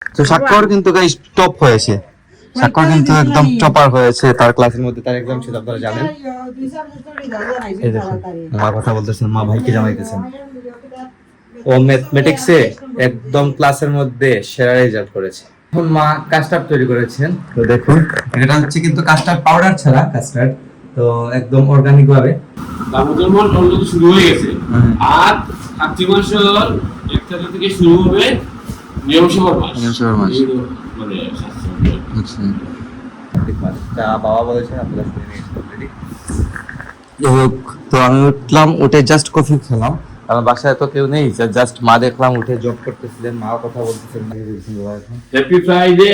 তো স্বাক্ষর কিন্তু গাইস টপ হয়েছে, স্বাক্ষর কিন্তু একদম টপার হয়েছে তার ক্লাসের মধ্যে, তার এক্সাম ছিল আপনারা জানেন। এই দেখুন মা কথা বলতেছেন, মা ভাইকে জানাইতেছেন ও ম্যাথমেটিক্সে একদম ক্লাসের মধ্যে সেরা রেজাল্ট করেছে। এখন মা কাস্টার্ড তৈরি করেছেন, তো দেখুন এটা হচ্ছে কিন্তু কাস্টার্ড পাউডার ছাড়া কাস্টার্ড, তো একদম অর্গানিক ভাবে। দামোদর মাস অলরেডি শুরু হয়ে গেছে, আর কার্তিক মাসের 1 তারিখ থেকে শুরু হবে নিয়মসভার মাস। মানে আচ্ছা তা বাবা বলেছেন আপনারা শুনে নিয়েছেন অলরেডি। যাই হোক, তো আমি উঠলাম, উঠে জাস্ট কফি খেলাম, আমার বাসায় তো কেউ নেই, জাস্ট মা দেখলাম উঠে জব করতেছিলেন, মাও কথা বলতেছেন। Happy Friday,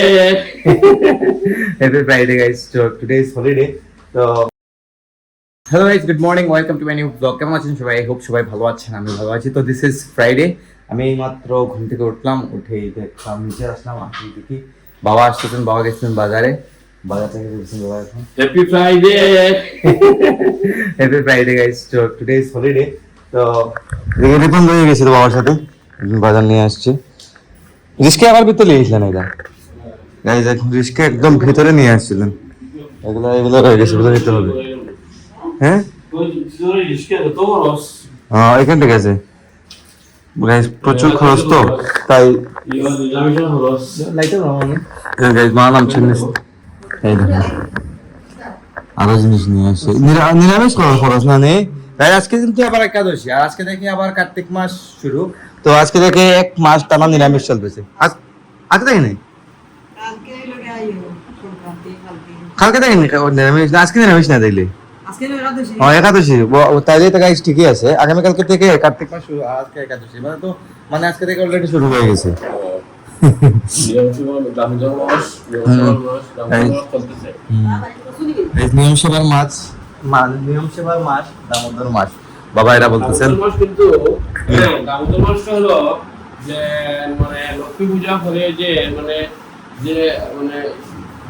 happy Friday guys, তো টুডে ইজ হলিডে। তো hello guys, good morning, welcome to my new blog. কেমন আছেন সবাই? আই হোপ সবাই ভালো আছেন, আমি ভালো আছি। তো দিস ইজ ফ্রাইডে, আমি মাত্র ঘুম থেকে উঠলাম, উঠে দেখলাম নিচে আসলাম, আসি দেখি বাবা আসতেছেন, বাবা গেছেন বাজারে, বাজার থেকে বলছেন বাবা এখন happy Friday, happy Friday guys, তো টুডে ইজ হলিডে। তো রিপন হয়ে গেছিল বাবার সাথে, বাজার নিয়ে আসছি। রিস্কে আবার ভিতরে নিয়ে আসলেন, এটা গাইস এখন রিস্কে একদম ভিতরে নিয়ে আসছিলেন, এগুলো এগুলো হয়ে গেছে, এগুলো নিতে হবে। হ্যাঁ এখান থেকে আছে গাইস, প্রচুর খরচ তো তাই মা নামছেন। এই দেখুন আরো জিনিস নিয়ে আসছে, নিরামিষ খরচ না নেই তাই। আজকে কিন্তু আবার একাদশী, আর আজকে থেকে আবার কার্তিক মাস শুরু, তো আজকে থেকে 1 মাস টানা নিরামিষ চলতেছে। আজকে দেখি নাই, কালকে দেখি নিরামিষ, আজকে নিরামিষ না দেখলে একাদশী তাইলে তো গাইস ঠিকই আছে। আগামীকালকে থেকে কার্তিক মাস শুরু, আর আজকে একাদশী, মানে তো মানে আজকে থেকে অলরেডি শুরু হয়ে গেছে। নিয়ম সেবার মাস, নিয়ম সেবার মাস দামোদর মাস, বাবা এটা বলতেছেন। কিন্তু দামোদর মাসটা হলো যে মানে লক্ষ্মী পূজা করে যে মানে যে মানে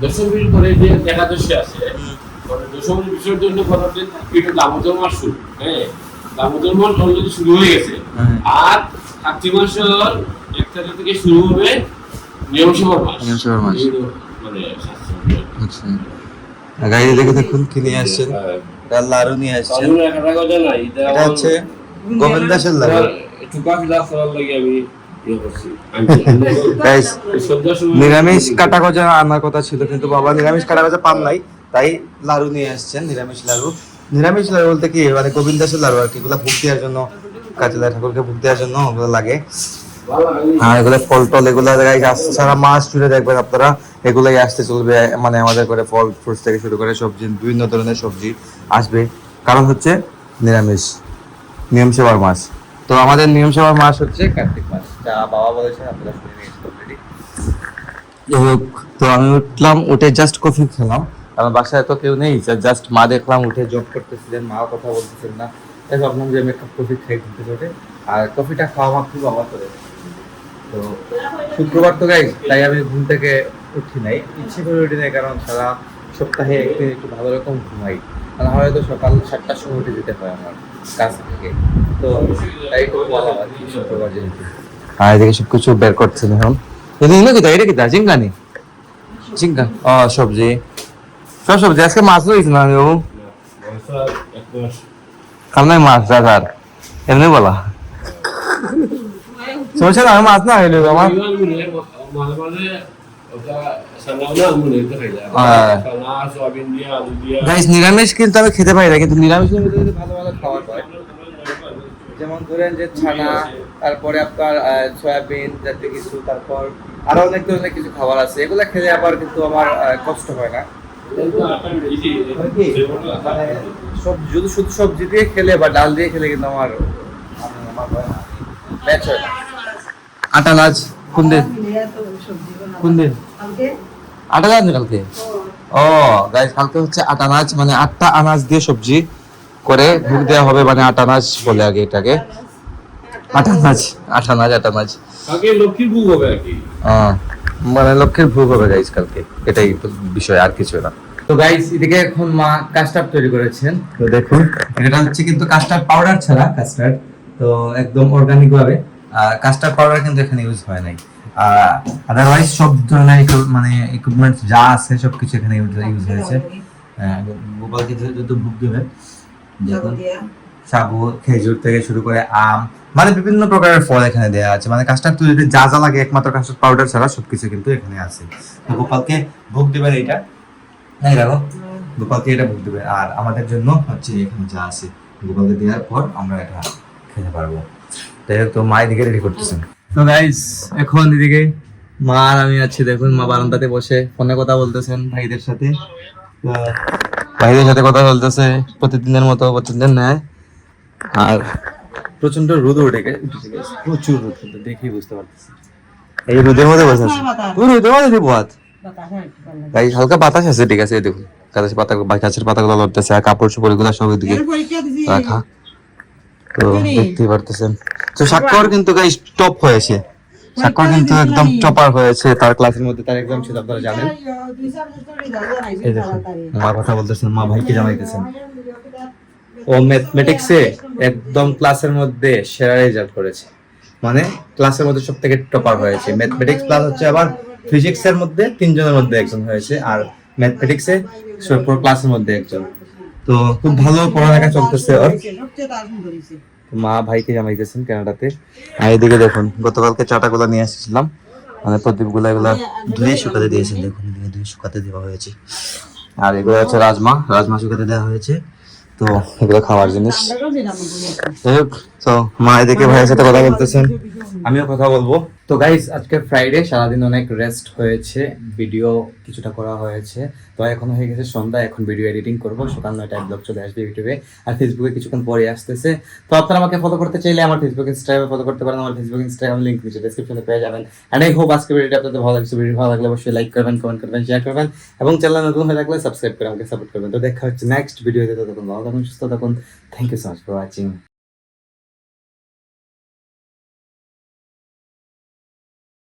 দশমীর পরে যে একাদশী আছে, দশমীর বিসর্জন করাতে এটা দামোদর মাস শুরু। হ্যাঁ, দামোদর মাস অলরেডি শুরু হয়ে গেছে, আর কার্তিক মাসের 1 তারিখ থেকে শুরু হবে নিয়মসভার মাস। মানে আচ্ছা গাড়ি দেখে দেখুন কি নিয়ে আসছেন, লাড়ু নিয়ে আসছেন, এটা হচ্ছে গোবিন্দ দাসের লাড়ু। নিরামিষ কাটা গজা আনার কথা ছিল, কিন্তু বাবা নিরামিষ কাটা গজা পান নাই, তাই লাড়ু নিয়ে আসছেন, নিরামিষ লাড়ু। নিরামিষ লাড়ু বলতে কি মানে গোবিন্দ দাসের লাড়ু আর কি, এগুলো ভোগ দেওয়ার জন্য, কাজলা ঠাকুরকে ভোগ দেওয়ার জন্য ওগুলো লাগে। আর এগুলো ফল টল এগুলো আসছে সারা মাস জুড়ে দেখবেন আপনারা, এগুলাই আসতে চলবে, মানে আমাদের করে ফল ফ্রুটস থেকে শুরু করে সবজি, বিভিন্ন ধরনের সবজি আসবে, কারণ হচ্ছে নিরামিষ নিয়ম সেবার মাস। তো আমাদের নিয়ম সেবার মাস হচ্ছে কার্তিক মাস, যা বাবা বলেছেন আপনারা শুনে নিয়েছেন অলরেডি। যাই হোক, তো আমি উঠলাম, উঠে জাস্ট কফি খেলাম, আমার বাসায় তো কেউ নেই, জাস্ট মা দেখলাম উঠে জব করতেছিলেন, মাও কথা বলতেছেন না, তাই ভাবলাম যে আমি একটা কফি খাই ঘুরতে ঘুরতে, আর কফিটা খাওয়া মাত্র বাবা করে। তো শুক্রবার তো গাইস, তাই আমি ঘুম থেকে উঠি নাই, ইচ্ছে করে উঠি নাই, কারণ সারা সপ্তাহে একদিন একটু ভালো রকম ঘুমাই, আর হয়তো সকাল 7টার সময় উঠে যেতে হয় আমার কাজ থেকে, তো তাই একটু ভালো আর কি শুক্রবার যেহেতু। আর এদিকে সবকিছু বের করছেন এখন, এটা কি এটা কি জিঙ্গানি জিঙ্গা, ও সবজি, সব সবজি। আজকে মাছ রয়েছে না ও কাল নাই মাছ দাদার, এমনি বলা সমস্যা না, মাছ না হইলে আমার নিরামিষ কিন্তু আমি খেতে পারি না, কিন্তু নিরামিষের মধ্যে ভালো ভালো খাবার পাই, যেমন ধরেন যে ছানা, তারপরে আপনার সয়াবিন জাতীয় কিছু, তারপর আরো অনেক ধরনের কিছু খাবার আছে, এগুলা খেলে আবার কিন্তু আমার কষ্ট হয় না। মানে শুধু শুধু সবজি দিয়ে খেলে বা ডাল দিয়ে খেলে কিন্তু আমার ম্যাচ হয় না। আটা নাচ কোন দিন, কোন দিন আটা নাচ কালকে? ও গাইস, কালকে হচ্ছে আটা নাচ, মানে 8টা আনাজ দিয়ে সবজি করে ভোগ দেওয়া হবে, মানে আটা নাচ বলে আগে এটাকে, আটা নাচ আটা নাচ আটা নাচ কালকে লক্ষ্মীর ভোগ হবে আর কি, মানে লক্ষ্মীর ভোগ হবে গাইস কালকে, এটাই বিষয় আর কিছু না। তো গাইস এদিকে এখন মা কাস্টার্ড তৈরি করেছেন, তো দেখুন এটা হচ্ছে কিন্তু কাস্টার্ড পাউডার ছাড়া কাস্টার্ড, তো একদম অর্গানিক ভাবে, আর কাস্টার্ড পাউডার কিন্তু এখানে ইউজ হয় নাই, আদারওয়াইজ সব ধরনের মানে ইকুইপমেন্ট যা আছে সবকিছু এখানে ইউজ হয়েছে। গোপালকে যত ভোগ দেবে দেখুন, সাবু, খেজুর থেকে শুরু করে আম, মানে বিভিন্ন প্রকারের ফল এখানে দেওয়া আছে। মানে কাস্টার্ড তৈরিতে যা যা লাগে একমাত্র কাস্টার্ড পাউডার ছাড়া সবকিছু কিন্তু এখানে আছে। তো গোপালকে ভোগ দেবেন এইটা, এই দেখো গোপালকে এটা ভোগ দেবে। আর আমাদের জন্য হচ্ছে এখানে যা আছে গোপালকে দেওয়ার পর আমরা এটা খেতে পারবো। তাই হোক, তো মা এদিকে রেডি করতেছেন। তো গাইস এখন এদিকে মা আর আমি আছি, দেখুন মা বারান্দাতে বসে ফোনে কথা বলতেছেন ভাইদের সাথে। তো ভাইদের সাথে কথা বলতেছে প্রতিদিনের মতো, প্রতিদিন নেয়। আর প্রচন্ড রোদ উঠে গেছে, প্রচুর রোদ, কিন্তু দেখেই বুঝতে পারতেছি এই রোদের মধ্যে বসে আছে। ওই রোদের মধ্যে দিব হাত গাইস, হালকা বাতাস আছে, ঠিক আছে। এই দেখুন গাছের পাতা, গাছের পাতাগুলো লড়তেছে, আর কাপড় চোপড় এগুলো সব এদিকে রাখা। তো দেখতেই পারতেছেন। তো স্বাক্ষর কিন্তু গাইস টপ হয়েছে, স্বাক্ষর কিন্তু একদম টপার হয়েছে তার ক্লাসের মধ্যে, তার এক্সাম ছিল আপনারা জানেন। এই দেখুন মা কথা বলতেছেন, মা ভাইকে জানাইতেছেন। ও ম্যাথমেটিক্সে একদম ক্লাসের মধ্যে সেরা রেজাল্ট করেছে, মানে ক্লাসের মধ্যে সব থেকে টপার হয়েছে। ম্যাথমেটিক্স প্লাস হচ্ছে আবার ফিজিক্সের মধ্যে 3 জনের মধ্যে একজন হয়েছে, আর ম্যাথমেটিক্সে পুরো ক্লাসের মধ্যে একজন। তো খুব ভালো পড়ালেখা চলতেছে ওর। মা ভাইকে জানাইতেছেন কানাডাতে। আর এদিকে দেখুন গতকালকে চাটাগুলো নিয়ে এসেছিলাম, মানে প্রদীপগুলো এগুলা ধুয়ে শুকাতে দিয়েছেন, দেখুন এদিকে ধুয়ে শুকাতে দেওয়া হয়েছে। আর এগুলো হচ্ছে রাজমা শুকাতে দেওয়া হয়েছে। তো এগুলো খাওয়ার জিনিস। তো মা এদিকে ভাইয়ের সাথে কথা বলতেছেন, আমিও কথা বলবো। তো গাইস আজকে ফ্রাইডে, সারাদিন অনেক রেস্ট হয়েছে, ভিডিও কিছুটা করা হয়েছে। তো এখন হয়ে গেছে সন্ধ্যা, এখন ভিডিও এডিটিং করবো। সকাল 9টায় ব্লগ চলে আসবে ইউটিউবে, আর ফেসবুকে কিছুক্ষণ পরে আসতেছে। তো আপনারা আমাকে ফলো করতে চাইলে আমার ফেসবুক ইনস্টাগ্রামে ফলো করতে পারেন। আমার ফেসবুক ইনস্টাগ্রাম লিংক নিচে ডেসক্রিপশনে পেয়ে যাবেন। এন্ড আই হোপ আজকে ভিডিওটা আপনাদের ভালো লাগছে। ভিডিও ভালো লাগলে অবশ্যই লাইক করবেন, কমেন্ট করবেন, শেয়ার করবেন, এবং চ্যানেল নতুন হয়ে থাকলে সাবস্ক্রাইব করে আমাকে সাপোর্ট করবেন। তো দেখা হচ্ছে নেক্সট ভিডিওতে। ততক্ষণ ভালো থাকুন, সুস্থ থাকুন। Thank you so much for watching.